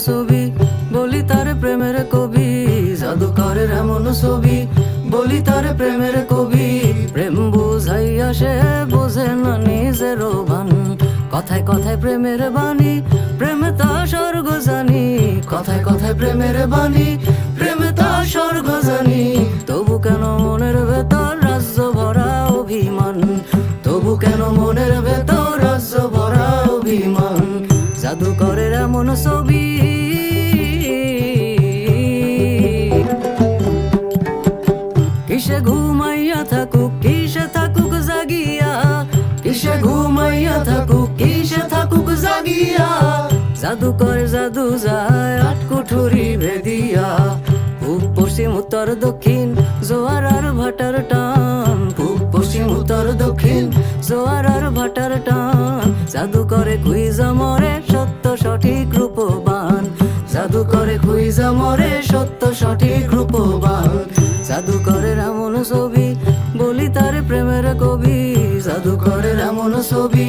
ছবি, বলি তারে প্রেমের কবি। জাদুকরের এমন ছবি, বলি তারে প্রেমের কবি। প্রেম বুঝাইয়া সে বোঝে না নিজের ভান, কথায় কথায় প্রেমের বাণী, প্রেমে তা স্বর্গ জানি। কথায় কথায় প্রেমের বাণী, প্রেমে তা স্বর্গ জানি। তবু কেন মনের ভেতর রাজ্য ভরা অভিমান, তবু কেন মনের ভেতর রাজ্য ভরা অভিমান। জাদুকরের এমন ছবি, কিসে ঘুমাইয়া থাকুক, কিসে থাকুক জাগিয়া, কিসে ঘুমাইয়া থাকুক, কিসে থাকুক জাগিয়া। জাদুকর জাদু যায় আটকুঠুরি ভেদিয়া, পূব পশ্চিম উত্তর দক্ষিণ জোয়ার আর ভাটার টান। পূব পশ্চিম উত্তর দক্ষিণ জোয়ার আর ভাটার টান। জাদুকরে খুইজা মরে সত্য সঠিক রূপবান, জাদুকরে খুইজা মরে সত্য সঠিক রূপবান। জাদুকরের এমন ছবি, বলি তারে প্রেমের কবি। জাদুকরের এমন ছবি।